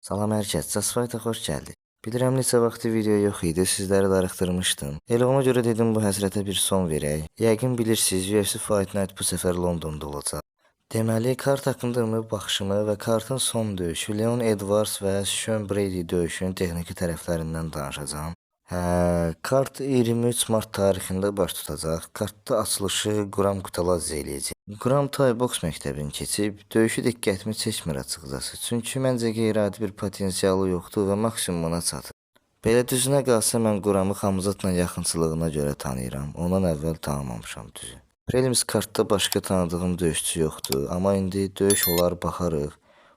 Salam hər kəs, Jasfayta xoş gəldik. Bilirəm neçə vaxtı video yox idi, sizləri darıxdırmışdım. Elə ona görə dedim bu həsrətə bir son verək. Yəqin bilirsiniz, UFC Fight Night bu səfər Londonda olacaq. Deməli, kart haqqında ümumi baxışımı və kartın son döyüşü Leon Edwards və Sean Brady döyüşünün texniki tərəflərindən danışacağam. Kart 23 mart tarixində baş tutacaq. Kartda açılışı Quram Kutaladze eləyəcək. Quram Thai boks məktəbini keçib, döyüşü diqqətimi çəkmir açıqcası. Çünki məncə qeyri-adi bir potensialı yoxdur və maksimumuna çatır. Belə düzünə qalsa mən Quramı Xamzatla yaxınçılığına görə tanıyıram. Ondan əvvəl tanımamışam düzü. Prelims kartda başqa tanıdığım döyüşçü yoxdur, amma indi döyüş olar baxarıq.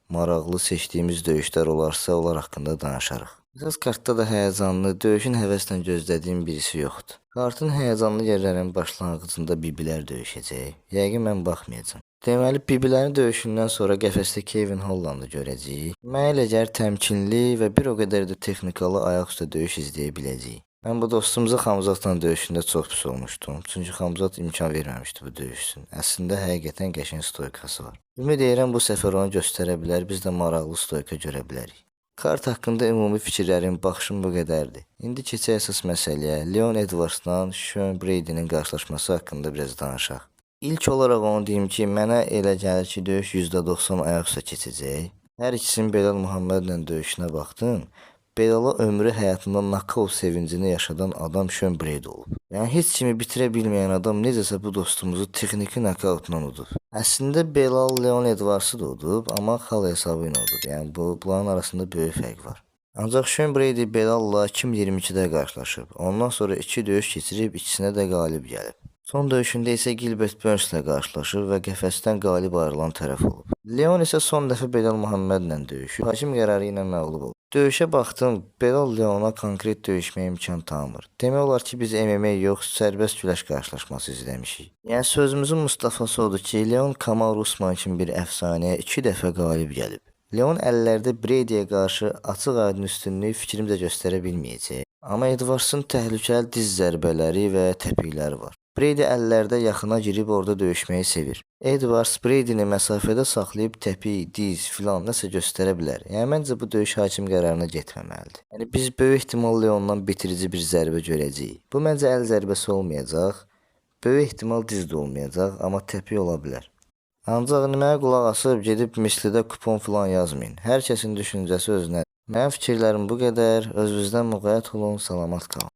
Maraqlı seçdiyimiz döyüşlər olarsa, onlar haqqında danışarıq. Əsas kartda da həyəcanlı, döyüşün həvəslə gözlədiyim birisi yoxdur. Kartın həyəcanlı yerlərinin başlanğıcında bibilər döyüşəcək. Yəqin mən baxmayacağam. Deməli, bibilərin döyüşündən sonra qəfəsdə Kevin Hollandı görəcəyik. Mənə elə gəlir təmkinli və bir o qədər də texnikalı ayaqüstə döyüş izləyə biləcəyik. Mən bu dostumuza Xamzatla döyüşündə çox pis olmuşdum. Çünki Xamzat imkan verməmişdi bu döyüşsün. Əslində həqiqətən qəşəng stoykası var. Ümid edirəm bu səfər onu göstərə bilər, biz də maraqlı stoyka görə bilərik. Kart haqqında ümumi fikirlərim, baxışım bu qədərdir. İndi keçək əsas məsələyə. Leon Edwardsla Sean Brady'nin qarşılaşması haqqında biraz danışaq. İlk olaraq onu deyim ki, mənə elə gəlir ki, döyüş %90 ayaqüstə keçəcək. Hər ikisinin Belal Muhammedlə döyüşünə baxdım. Belala ömrü həyatında nokaut sevincini yaşadan adam Sean Brady olub. Yəni heç kimi bitirə bilməyən adam necəsə bu dostumuzu texniki nokautla udub. Əslində Belal Leon Edwards'ı da udub, amma xal hesabı ilə udub. Yəni bunların arasında böyük fərq var. Ancaq Sean Brady Belalla 2022-də qarşılaşıb. Ondan sonra 2 döyüş keçirib, ikisinə də qalib gəlib. Son döyüşündə isə Gilbert Burns ilə qarşılaşıb və qəfəsdən qalib ayrılan tərəf olub. Leon isə son dəfə Belal Muhammedlə döyüşüb, hakim qərarı ilə məğlub olub. Döyüşə baxdım, Belal Leona konkret döyüşməyə imkan tanımır. Demək olar ki, biz MMA yox, sərbəst güləş qarşılaşması izləmişik. Yəni sözümüzün Mustafası odur ki, Leon Kamal Usman kimi bir əfsanəyə 2 dəfə qalib gəlib. Leon əllərdə Brady'yə qarşı açıq-aydın üstünlüyü fikrimcə göstərə bilməyəcək. Amma Edwards'ın təhlükəli diz zərbələri və təpikləri var. Brady əllərdə yaxına girib orada döyüşməyi sevir. Edwards Brady'ni məsafədə saxlayıb təpik, diz filan nəsə göstərə bilər. Yəni məncə bu döyüş hakim qərarına getməməlidir. Yəni biz böyük ehtimal Leondan bitirici bir zərbə görəcəyik. Bu məncə əl zərbəsi olmayacaq. Böyük ehtimal diz də olmayacaq, amma təpik ola bilər. Ancaq mənə qulaq asıb gedib mislidə kupon filan yazmayın. Hər kəsin düşüncəsi özünə. Mənim fikirlərim bu qədər. Özünüzdən müğayət olun, salamat qalın.